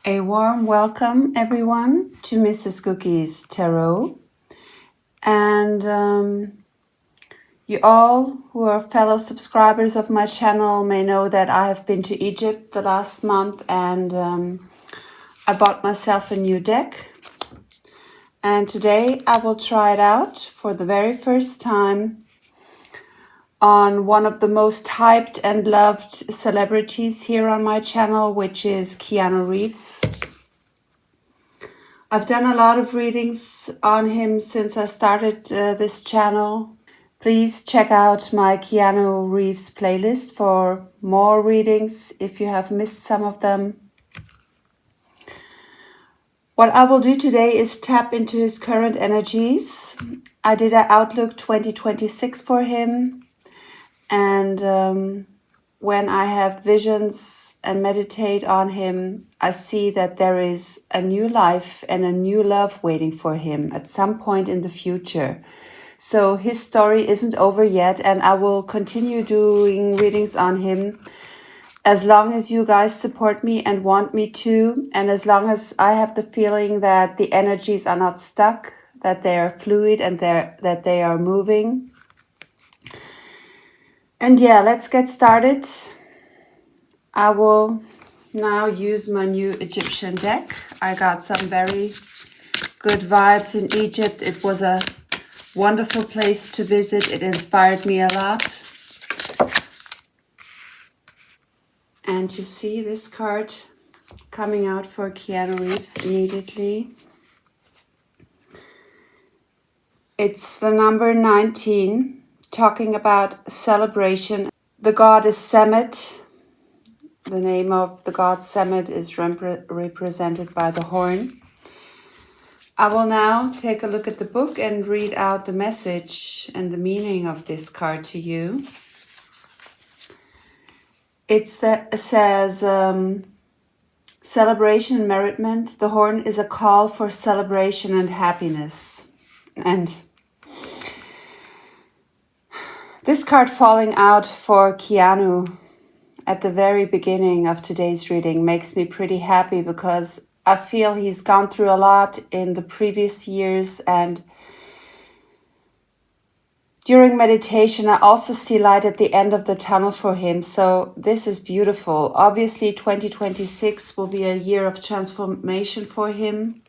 A warm welcome, everyone, to Mrs. Guggi's Tarot. And you all who are fellow subscribers of my channel may know that I have been to Egypt the last month and I bought myself a new deck. And today I will try it out for the very first time on one of the most hyped and loved celebrities here on my channel, which is Keanu Reeves. I've done a lot of readings on him since I started this channel. Please check out my Keanu Reeves playlist for more readings if you have missed some of them. What I will do today is tap into his current energies. I did an Outlook 2026 for him, and when I have visions and meditate on him, I see that there is a new life and a new love waiting for him at some point in the future. So his story isn't over yet, and I will continue doing readings on him as long as you guys support me and want me to, and as long as I have the feeling that the energies are not stuck, that they are fluid and that they are moving. And yeah, let's get started. I will now use my new Egyptian deck. I got some very good vibes in Egypt. It was a wonderful place to visit. It inspired me a lot. And you see this card coming out for Keanu Reeves immediately. It's the number 19, talking about celebration. The god is Semet. The name of the god Semet is represented by the horn. I will now take a look at the book and read out the message and the meaning of this card to you. It says, celebration and merriment. The horn is a call for celebration and happiness. And this card falling out for Keanu at the very beginning of today's reading makes me pretty happy, because I feel he's gone through a lot in the previous years, and during meditation I also see light at the end of the tunnel for him. So this is beautiful. Obviously 2026 will be a year of transformation for him.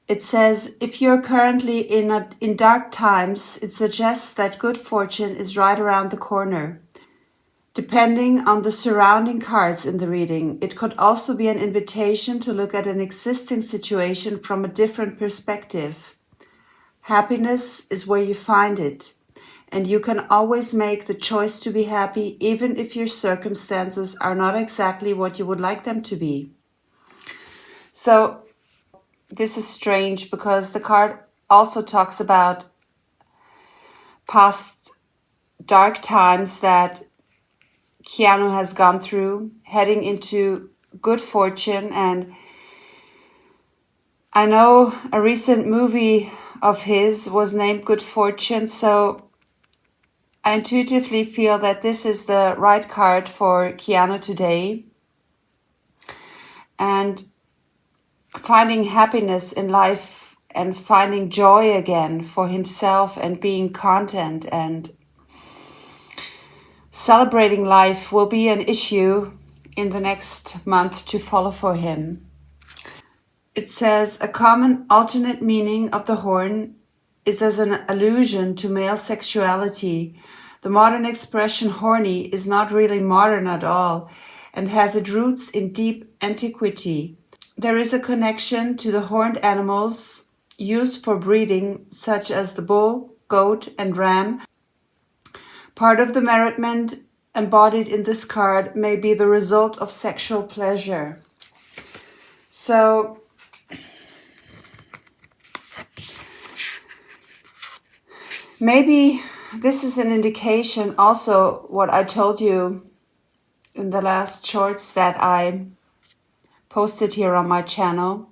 It says, if you're currently in dark times, it suggests that good fortune is right around the corner. Depending on the surrounding cards in the reading, it could also be an invitation to look at an existing situation from a different perspective. Happiness is where you find it, and you can always make the choice to be happy, even if your circumstances are not exactly what you would like them to be. So this is strange, because the card also talks about past dark times that Keanu has gone through, heading into good fortune. And I know a recent movie of his was named Good Fortune, so I intuitively feel that this is the right card for Keanu today. And finding happiness in life and finding joy again for himself and being content and celebrating life will be an issue in the next month to follow for him. It says, a common alternate meaning of the horn is as an allusion to male sexuality. The modern expression horny is not really modern at all and has its roots in deep antiquity. There is a connection to the horned animals used for breeding, such as the bull, goat, and ram. Part of the merriment embodied in this card may be the result of sexual pleasure. So maybe this is an indication also what I told you in the last shorts that I posted here on my channel.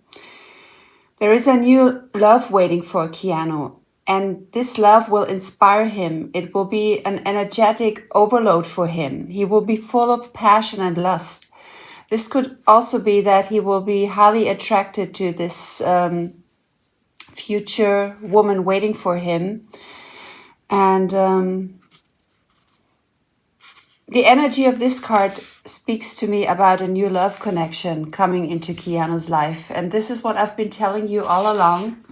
There is a new love waiting for Keanu, and this love will inspire him. It will be an energetic overload for him. He will be full of passion and lust. This could also be that he will be highly attracted to this future woman waiting for him. And the energy of this card speaks to me about a new love connection coming into Keanu's life. And this is what I've been telling you all along.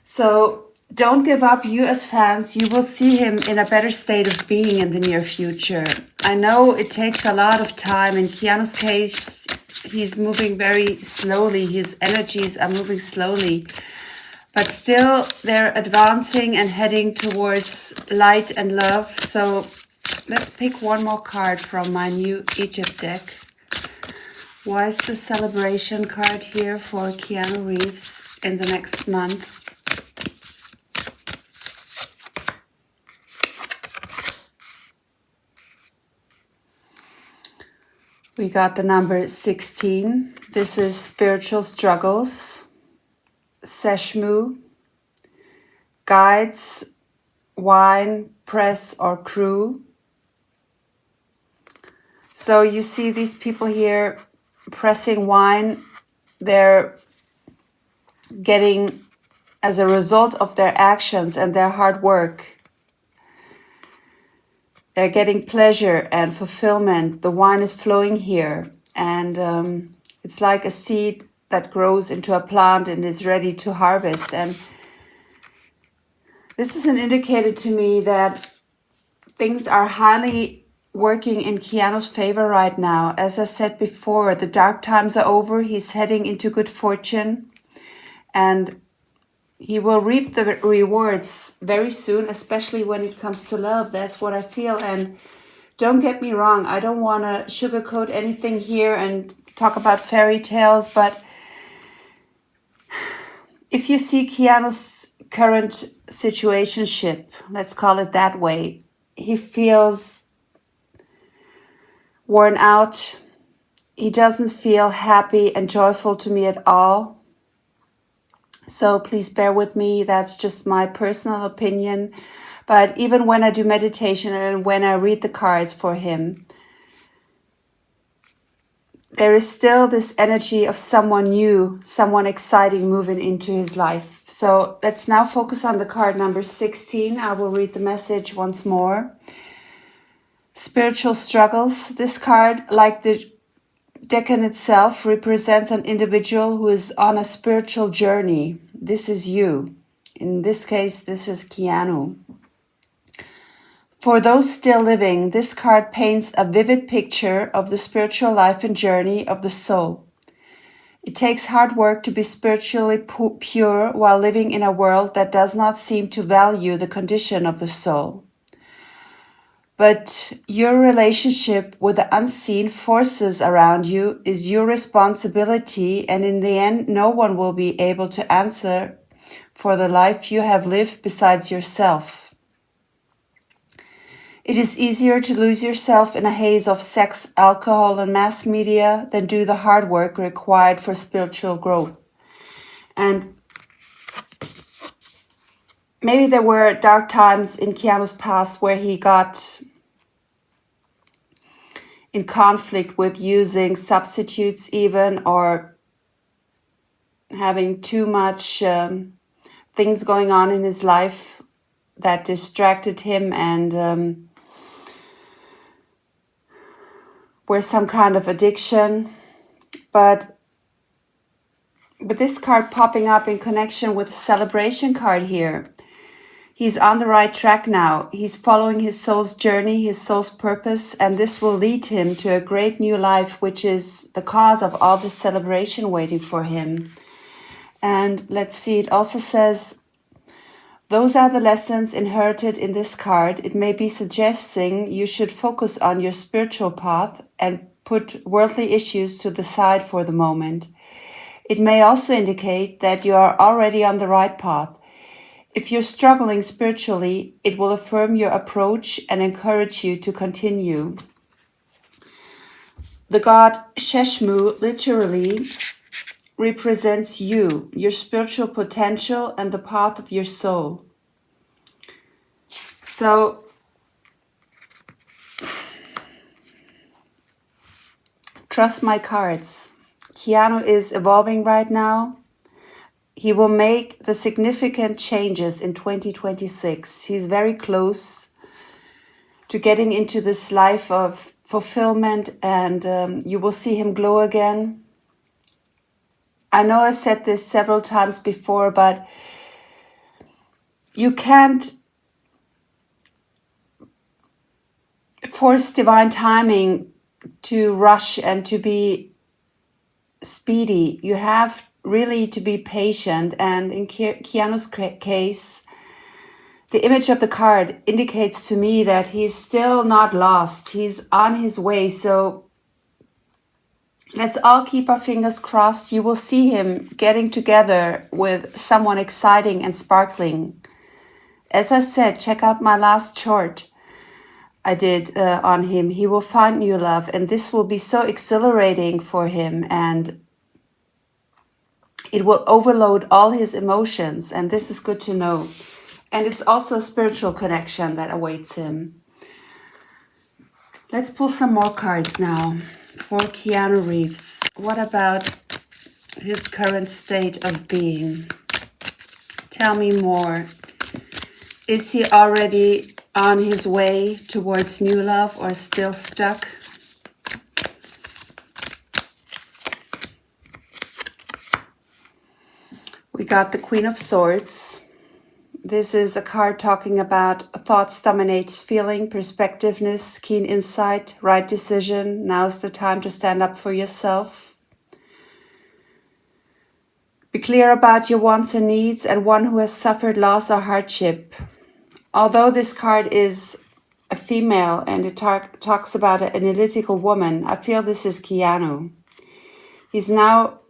So don't give up, you as fans. You will see him in a better state of being in the near future. I know it takes a lot of time. In Keanu's case, he's moving very slowly. His energies are moving slowly. But still, they're advancing and heading towards light and love. So let's pick one more card from my new Egypt deck. Why is the celebration card here for Keanu Reeves in the next month? We got the number 16. This is spiritual struggles, seshmu, guides, wine, press, or crew. So you see these people here pressing wine. They're getting, as a result of their actions and their hard work, they're getting pleasure and fulfillment. The wine is flowing here, and it's like a seed that grows into a plant and is ready to harvest. And this is an indicator to me that things are highly working in Keanu's favor right now. As I said before, the dark times are over. He's heading into good fortune, and he will reap the rewards very soon, especially when it comes to love. That's what I feel. And don't get me wrong, I don't want to sugarcoat anything here and talk about fairy tales, but if you see Keanu's current situationship, let's call it that way, he feels worn out. He doesn't feel happy and joyful to me at all. So please bear with me. That's just my personal opinion. But even when I do meditation and when I read the cards for him, there is still this energy of someone new, someone exciting moving into his life. So let's now focus on the card number 16. I will read the message once more. Spiritual struggles. This card, like the Decan itself, represents an individual who is on a spiritual journey. This is you. In this case, this is Keanu. For those still living, this card paints a vivid picture of the spiritual life and journey of the soul. It takes hard work to be spiritually pure while living in a world that does not seem to value the condition of the soul. But your relationship with the unseen forces around you is your responsibility, and in the end, no one will be able to answer for the life you have lived besides yourself. It is easier to lose yourself in a haze of sex, alcohol, and mass media than do the hard work required for spiritual growth. And maybe there were dark times in Keanu's past where he got in conflict with using substitutes even, or having too much things going on in his life that distracted him and were some kind of addiction. But this card popping up in connection with the celebration card here, he's on the right track now. He's following his soul's journey, his soul's purpose, and this will lead him to a great new life, which is the cause of all this celebration waiting for him. And let's see, it also says, those are the lessons inherited in this card. It may be suggesting you should focus on your spiritual path and put worldly issues to the side for the moment. It may also indicate that you are already on the right path. If you're struggling spiritually, it will affirm your approach and encourage you to continue. The god Sheshmu literally represents you, your spiritual potential, and the path of your soul. So Trust my cards. Keanu is evolving right now. He will make the significant changes in 2026. He's very close to getting into this life of fulfillment, and you will see him glow again. I know I said this several times before, but you can't force divine timing to rush and to be speedy. You have really to be patient, and in Keanu's case, the image of the card indicates to me that he's still not lost. He's on his way. So let's all keep our fingers crossed. You will see him getting together with someone exciting and sparkling. As I said, check out my last chart I did on him. He will find new love, and this will be so exhilarating for him, and it will overload all his emotions, and this is good to know. And it's also a spiritual connection that awaits him. Let's pull some more cards now for Keanu Reeves. What about his current state of being? Tell me more. Is he already on his way towards new love or still stuck? We got the Queen of Swords. This is a card talking about thoughts dominates feeling, perspectiveness, keen insight, right decision. Now's the time to stand up for yourself. Be clear about your wants and needs, and one who has suffered loss or hardship. Although this card is a female and it talks about an analytical woman, I feel this is Keanu. He's now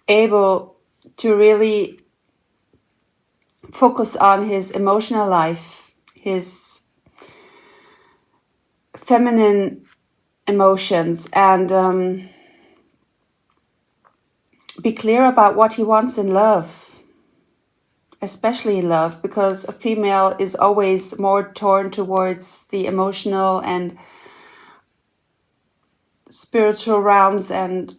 able to really focus on his emotional life, his feminine emotions, and be clear about what he wants in love, especially in love, because a female is always more torn towards the emotional and spiritual realms and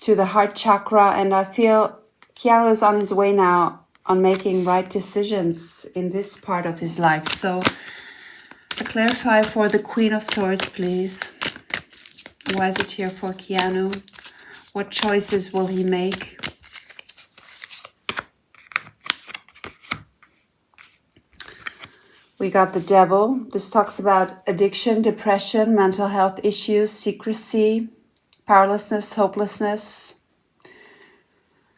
to the heart chakra, and I feel Keanu is on his way now on making right decisions in this part of his life. So clarify for the Queen of Swords, please. Why is it here for Keanu? What choices will he make? We got the Devil. This talks about addiction, depression, mental health issues, secrecy, powerlessness, hopelessness,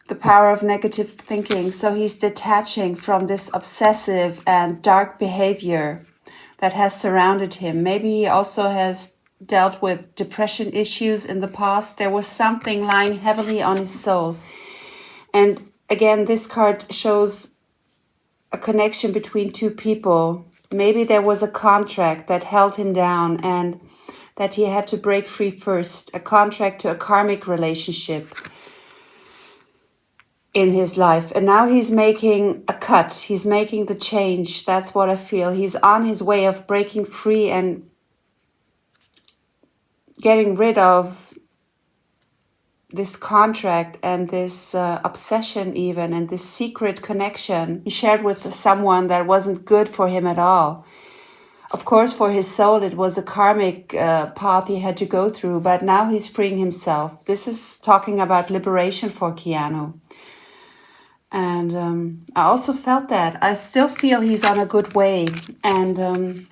the power of negative thinking. So he's detaching from this obsessive and dark behavior that has surrounded him. Maybe he also has dealt with depression issues in the past. There was something lying heavily on his soul. And again, this card shows a connection between two people. Maybe there was a contract that held him down and that he had to break free first, a contract to a karmic relationship in his life. And now he's making a cut. He's making the change. That's what I feel. He's on his way of breaking free and getting rid of this contract and this obsession even, and this secret connection he shared with someone that wasn't good for him at all. Of course, for his soul, it was a karmic path he had to go through, but now he's freeing himself. This is talking about liberation for Keanu. And I also felt that. I still feel he's on a good way. And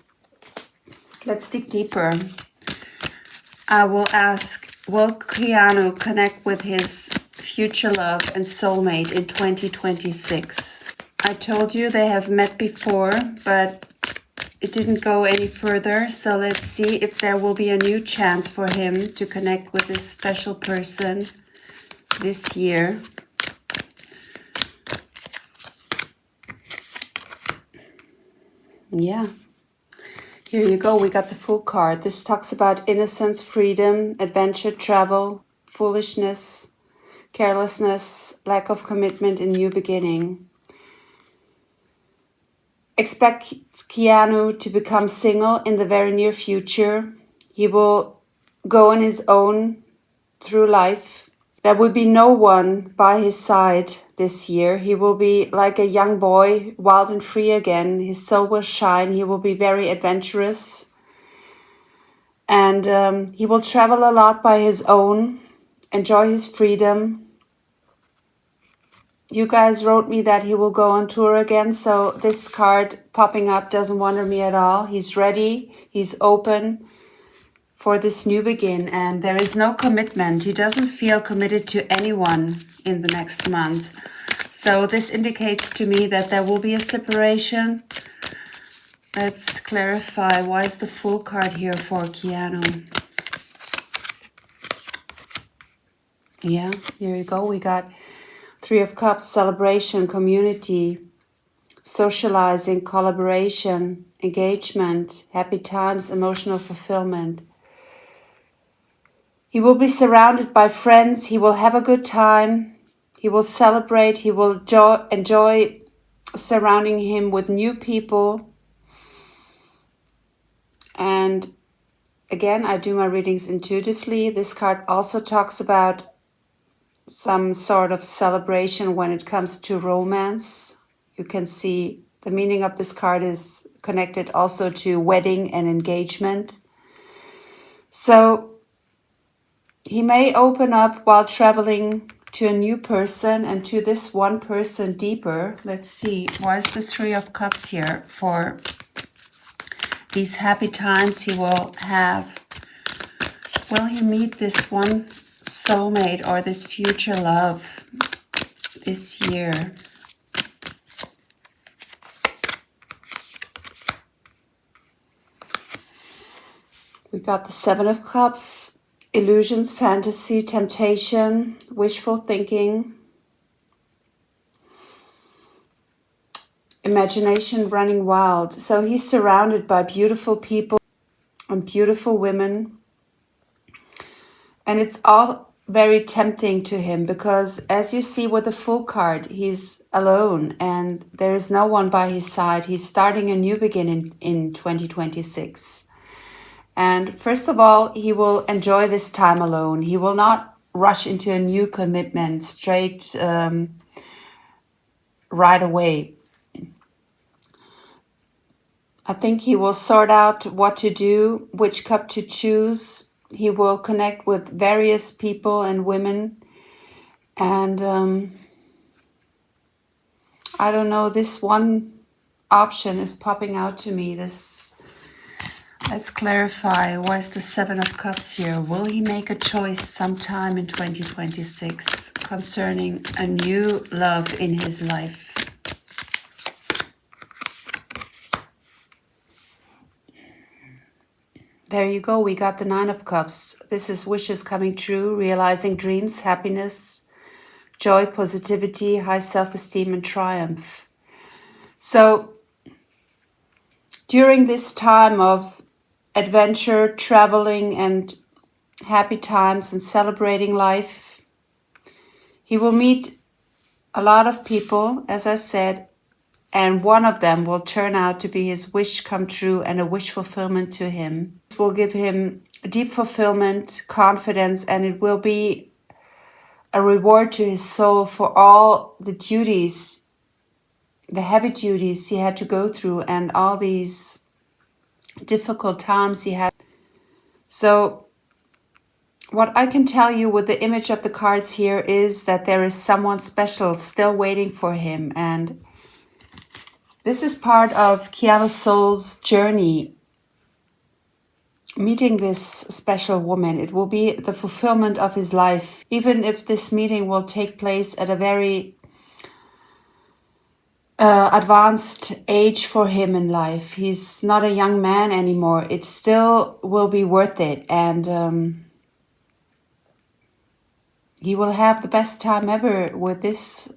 let's dig deeper. I will ask, will Keanu connect with his future love and soulmate in 2026? I told you they have met before, but it didn't go any further, so let's see if there will be a new chance for him to connect with this special person this year. Yeah, here you go. We got the Fool card. This talks about innocence, freedom, adventure, travel, foolishness, carelessness, lack of commitment, and new beginning. Expect Keanu to become single in the very near future. He will go on his own through life. There will be no one by his side this year. He will be like a young boy, wild and free again. His soul will shine. He will be very adventurous. And he will travel a lot by his own, enjoy his freedom. You guys wrote me that he will go on tour again, so this card popping up doesn't wonder me at all. He's ready, he's open for this new begin, and there is no commitment. He doesn't feel committed to anyone in the next month. So this indicates to me that there will be a separation. Let's clarify, why is the Fool card here for Keanu? Yeah, here you go. We got Three of Cups, celebration, community, socializing, collaboration, engagement, happy times, emotional fulfillment. He will be surrounded by friends. He will have a good time. He will celebrate. He will enjoy surrounding him with new people. And again, I do my readings intuitively. This card also talks about some sort of celebration when it comes to romance. You can see the meaning of this card is connected also to wedding and engagement. So he may open up while traveling to a new person and to this one person deeper. Let's see, why is the Three of Cups here for these happy times he will have? Will he meet this one soulmate or this future love this year? We got the Seven of Cups, illusions, fantasy, temptation, wishful thinking, imagination running wild. So he's surrounded by beautiful people and beautiful women. And it's all very tempting to him because, as you see with the Fool card, he's alone and there is no one by his side. He's starting a new beginning in 2026. And first of all, he will enjoy this time alone. He will not rush into a new commitment straight right away. I think he will sort out what to do, which cup to choose. He will connect with various people and women. And I don't know, this one option is popping out to me. Let's clarify, why is the Seven of Cups here? Will he make a choice sometime in 2026 concerning a new love in his life? There you go, we got the Nine of Cups. This is wishes coming true, realizing dreams, happiness, joy, positivity, high self-esteem, and triumph. So, during this time of adventure, traveling, and happy times and celebrating life, he will meet a lot of people, as I said, and one of them will turn out to be his wish come true and a wish fulfillment to him. This will give him deep fulfillment, confidence, and it will be a reward to his soul for all the duties, the heavy duties he had to go through and all these difficult times he had. So what I can tell you with the image of the cards here is that there is someone special still waiting for him, and this is part of Keanu's soul's journey, meeting this special woman. It will be the fulfillment of his life, even if this meeting will take place at a very advanced age for him in life. He's not a young man anymore. It still will be worth it, and he will have the best time ever with this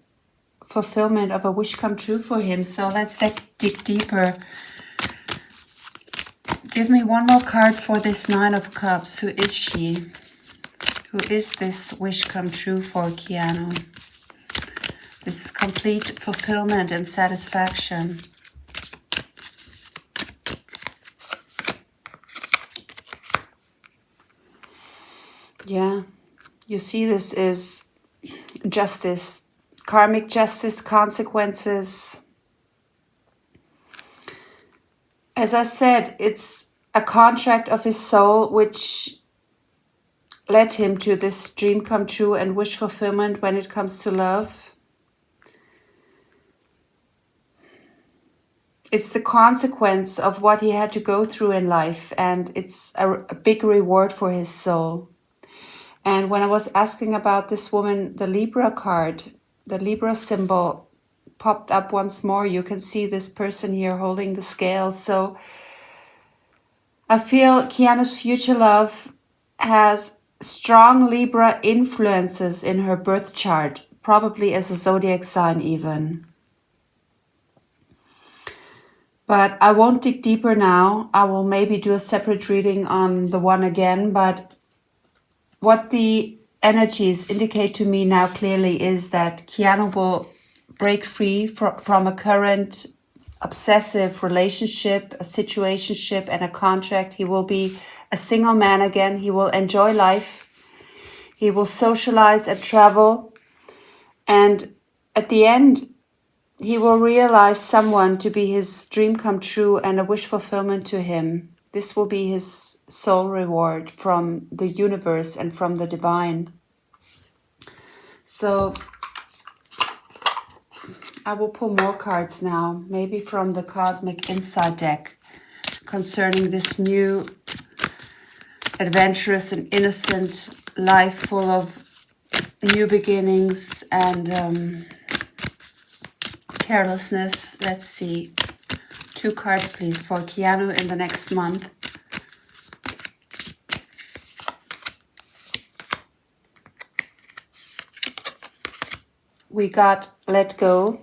fulfillment of a wish come true for him. So let's dig deeper. Give me one more card for this Nine of Cups. Who is she? Who is this wish come true for Keanu? This complete fulfillment and satisfaction. Yeah, you see this is justice, karmic justice, consequences. As I said, it's a contract of his soul which led him to this dream come true and wish fulfillment when it comes to love. It's the consequence of what he had to go through in life, and it's a big reward for his soul. And when I was asking about this woman, the Libra card, the Libra symbol popped up once more. You can see this person here holding the scales. So I feel Keanu's future love has strong Libra influences in her birth chart, probably as a zodiac sign even. But I won't dig deeper now. I will maybe do a separate reading on the one again. But what the energies indicate to me now clearly is that Keanu will break free from a current obsessive relationship, a situationship, and a contract. He will be a single man again. He will enjoy life. He will socialize and travel. And at the end, he will realize someone to be his dream come true and a wish fulfillment to him. This will be his soul reward from the universe and from the divine. So I will pull more cards now, maybe from the Cosmic Insight deck, concerning this new, adventurous and innocent life full of new beginnings and carelessness. Let's see. 2 cards, please, for Keanu in the next month. We got let go.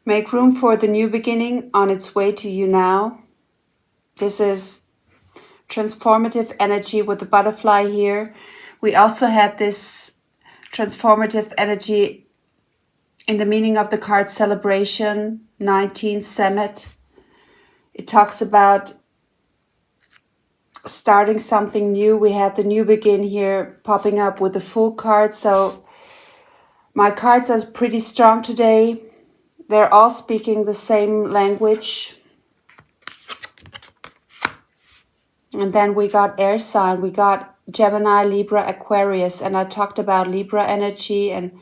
Make room for the new beginning on its way to you now. This is transformative energy with the butterfly here. We also had this transformative energy in the meaning of the card celebration, 19 Summit. It talks about starting something new. We had the new begin here popping up with the full card. So my cards are pretty strong today. They're all speaking the same language. And then we got air sign. We got Gemini, Libra, Aquarius. And I talked about Libra energy and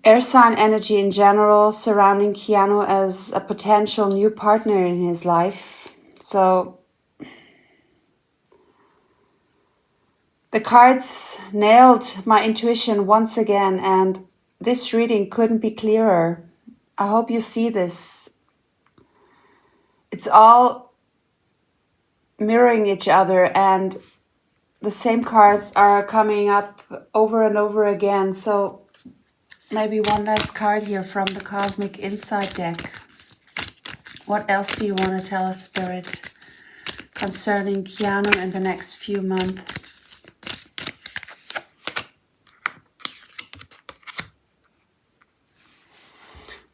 air sign energy in general, surrounding Keanu as a potential new partner in his life. So the cards nailed my intuition once again, and this reading couldn't be clearer. I hope you see this. It's all mirroring each other, and the same cards are coming up over and over again. So maybe one last card here from the Cosmic Insight deck. What else do you want to tell us, Spirit, concerning Keanu in the next few months?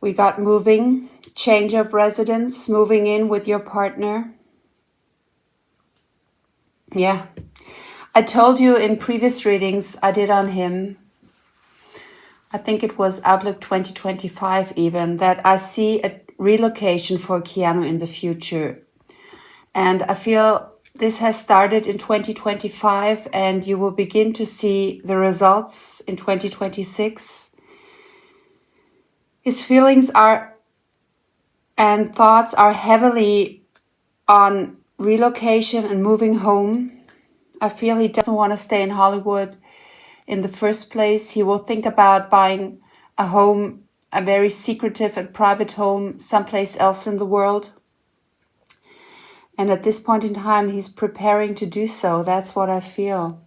We got moving, change of residence, moving in with your partner. Yeah, I told you in previous readings I did on him, I think it was Outlook 2025 even, that I see a relocation for Keanu in the future. And I feel this has started in 2025 and you will begin to see the results in 2026. His feelings are and thoughts are heavily on relocation and moving home. I feel he doesn't want to stay in Hollywood in the first place. He will think about buying a home, a very secretive and private home, someplace else in the world. And at this point in time, he's preparing to do so. That's what I feel.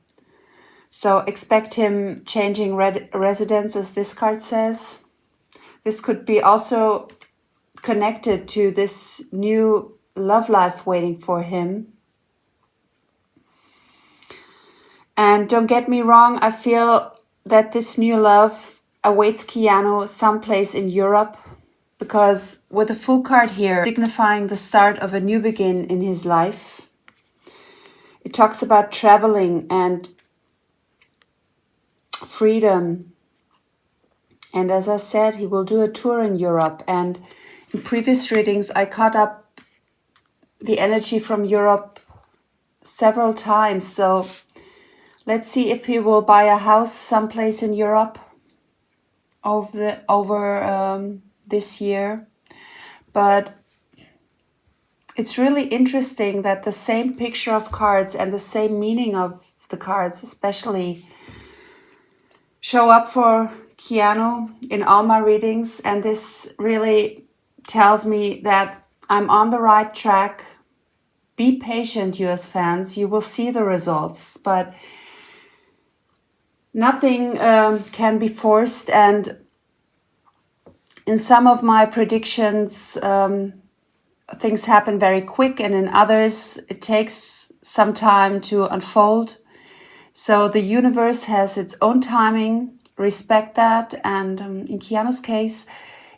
So expect him changing residence, as this card says. This could be also connected to this new love life waiting for him. And don't get me wrong, I feel that this new love awaits Keanu someplace in Europe, because with a full card here signifying the start of a new begin in his life, It talks about traveling and freedom. And as I said, he will do a tour in Europe. And in previous readings, I caught up the energy from Europe several times. So let's see if he will buy a house someplace in Europe over this year. But it's really interesting that the same picture of cards and the same meaning of the cards especially show up for Keanu in all my readings. And this really tells me that I'm on the right track. Be patient, US fans. You will see the results, but nothing can be forced. And in some of my predictions, things happen very quick, and in others, it takes some time to unfold. So the universe has its own timing. Respect that. And in Keanu's case,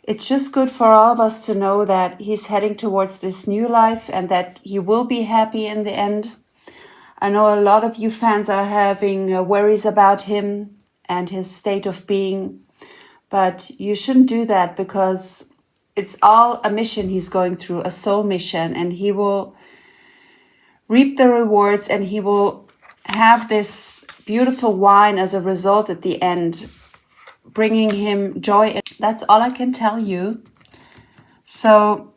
it's just good for all of us to know that he's heading towards this new life and that he will be happy in the end. I know a lot of you fans are having worries about him and his state of being, but you shouldn't do that because it's all a mission he's going through, a soul mission, and he will reap the rewards and he will have this beautiful wine as a result at the end, bringing him joy. That's all I can tell you. So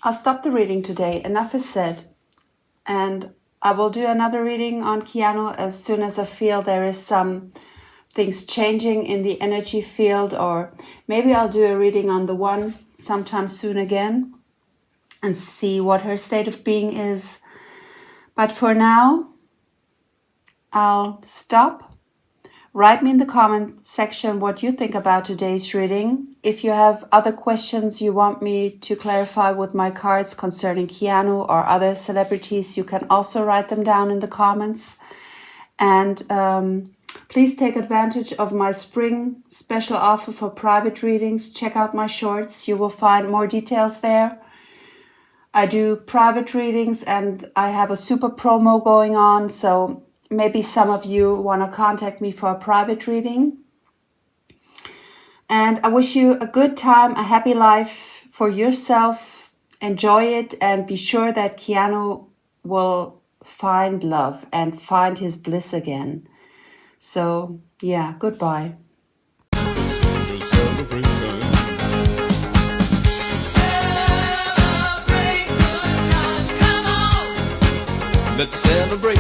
I'll stop the reading today. Enough is said. And I will do another reading on Keanu as soon as I feel there is some things changing in the energy field, or maybe I'll do a reading on the one sometime soon again and see what her state of being is. But for now, I'll stop. Write me in the comment section what you think about today's reading. If you have other questions you want me to clarify with my cards concerning Keanu or other celebrities, you can also write them down in the comments. And please take advantage of my spring special offer for private readings. Check out my shorts. You will find more details there. I do private readings and I have a super promo going on. So maybe some of you want to contact me for a private reading. And I wish you a good time, a happy life for yourself. Enjoy it and be sure that Keanu will find love and find his bliss again. So, yeah, goodbye. Let's celebrate.